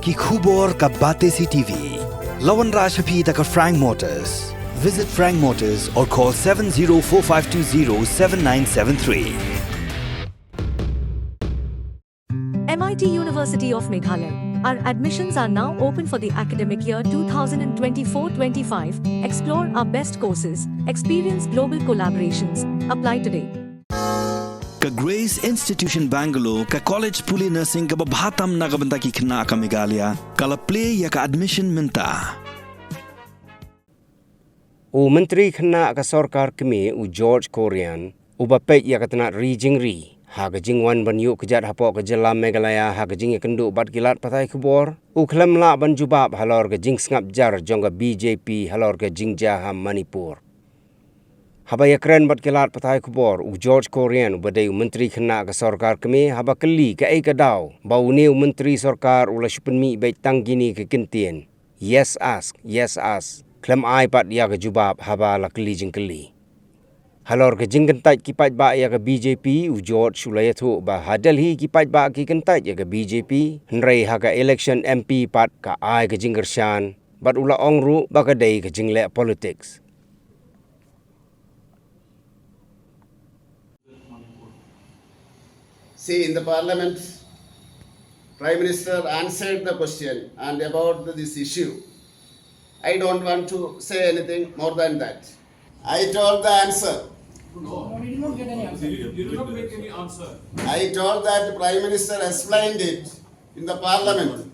ki khubor ka bate si TV. Lawan Rashapi taka Frank Motors. Visit Frank Motors or call 7045207973. MIT University of Meghalaya. Our admissions are now open for the academic year 2024-25. Explore our best courses, experience global collaborations. Apply today. Ka Grace Institution Bangalore ka college puli nursing ka babhatam na kabanta ki Khynnah ka Meghalaya kala play ya ka admission minta. Myntri Khynnah ka Sorkar Kmie George Korean bapek ya katna Jingjia. Hagajing wan banyu kejat hapo ke jela Meghalaya hagajing kendu bat kilat patai kubor. Khlem la ban Jubab Halor ke jing ngap jar jongga BJP Halor ke Jingjia ha Manipur. Haba ya keren bat kilat patai kubor George Korean badai Myntri Khynnah ke Sorkar Kmie haba keli ke ai kadau. Bau new Myntri Sorkar ula shupenmi baik tanggini ke kentien. Yes ask. Khlem ai pat ya ke Jubab haba la keli jing keli. Halor ke jing kentaj kipat ba ya ke BJP George Sulayathu ba hadal hi kipat ba ki kentaj ya ke BJP henrei ha ke election MP pat ka ai ke jing gershan bat ula ongru ba ke dei ke jing le politics. See, in the parliament, Prime Minister answered the question and about this issue. I don't want to say anything more than that. I told the answer. No, we did not get any answer. You did not make any answer. I told that the Prime Minister explained it in the parliament.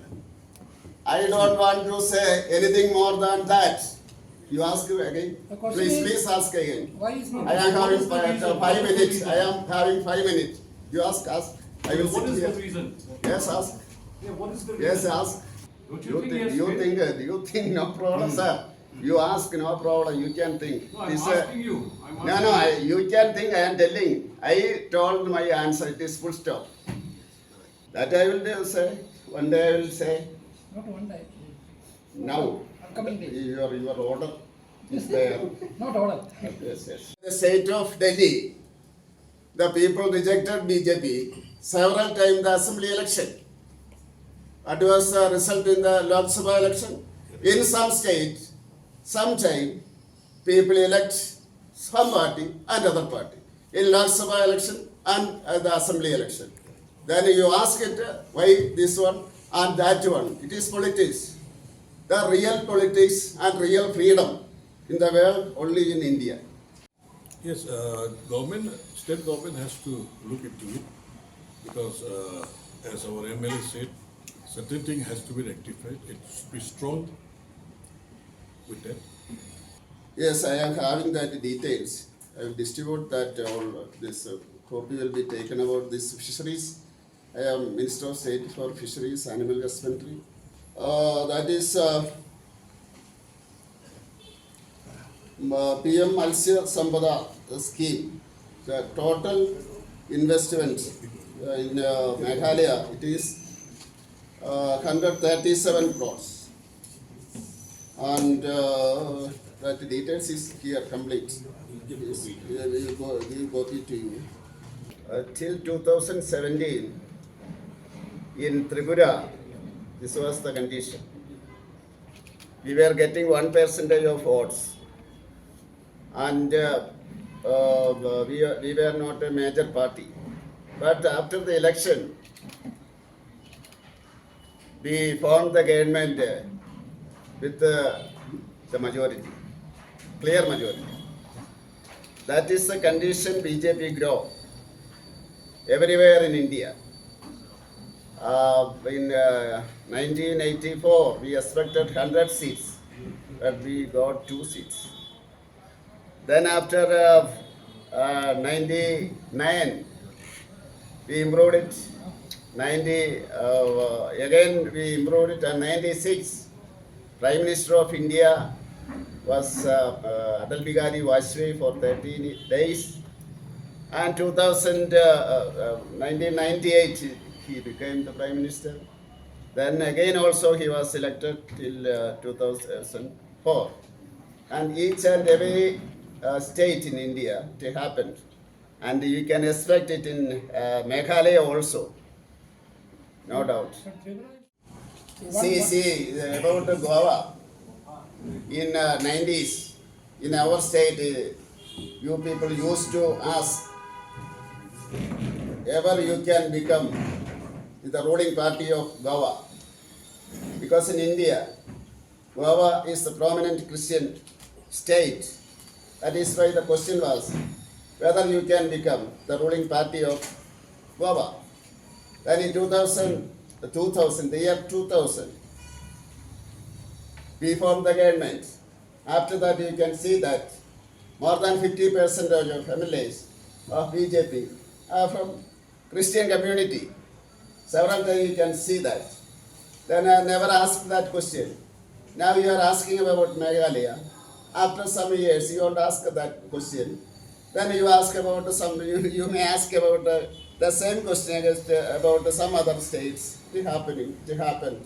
I don't want to say anything more than that. You ask again? Please ask again. Why is not? I am having 5 minutes. I am having 5 minutes. You ask. I will What sit is here. the reason? Yes, ask. Yeah, what is the reason? Yes, ask. Don't You he think, has you failed? think, you think no problem, sir. You ask, no problem. You can think. No, I'm This, asking you. I'm no, asking you can think. I am telling. I told my answer. It is full stop. That I will say. One day I will say. Not one day. Now, Upcoming day. your order is there. Not order. Yes. The state of Delhi, the people rejected BJP several times in the assembly election. What was the result in the Lok Sabha election? In some states, sometime people elect some party and other party. In Lok Sabha election and the assembly election. Then you ask it, why this one and that one? It is politics. The real politics and real freedom in the world only in India. Yes, state government has to look into it because, as our MLA said, certain thing has to be rectified. It should be strong with that. Yes, I am having that details. I will distribute that all this copy will be taken about this fisheries. I am Minister of State for Fisheries, Animal Husbandry. That is PM Matsya Sampada scheme. The total investment in Meghalaya, it is 137 crores. And that details is here complete. We will give copy to you. Till 2017, in Tripura, this was the condition. We were getting 1% of votes. And we were not a major party. But after the election, we formed the government with the majority, clear majority. That is the condition BJP grow everywhere in India. In 1984, we expected 100 seats, but we got 2 seats. Then after 99, we improved it. Again we improved it. And 96, Prime Minister of India was Atal Bihari Vajpayee for 13 days. And 1998, he became the Prime Minister. Then again also he was elected till 2004. And each and every state in India it happened. And you can expect it in Meghalaya also, no doubt. See, about Goa. In 90s, in our state, you people used to ask, ever you can become the ruling party of Goa. Because in India, Goa is the prominent Christian state. That is why the question was whether you can become the ruling party of Goa. Then in 2000, the year 2000, we formed the government. After that, you can see that more than 50% of MLAs of BJP are from Christian community. Several times you can see that. Then I never asked that question. Now you are asking about Meghalaya. After some years, you don't ask that question. Then you ask about you may ask about the same question about some other states. It happened.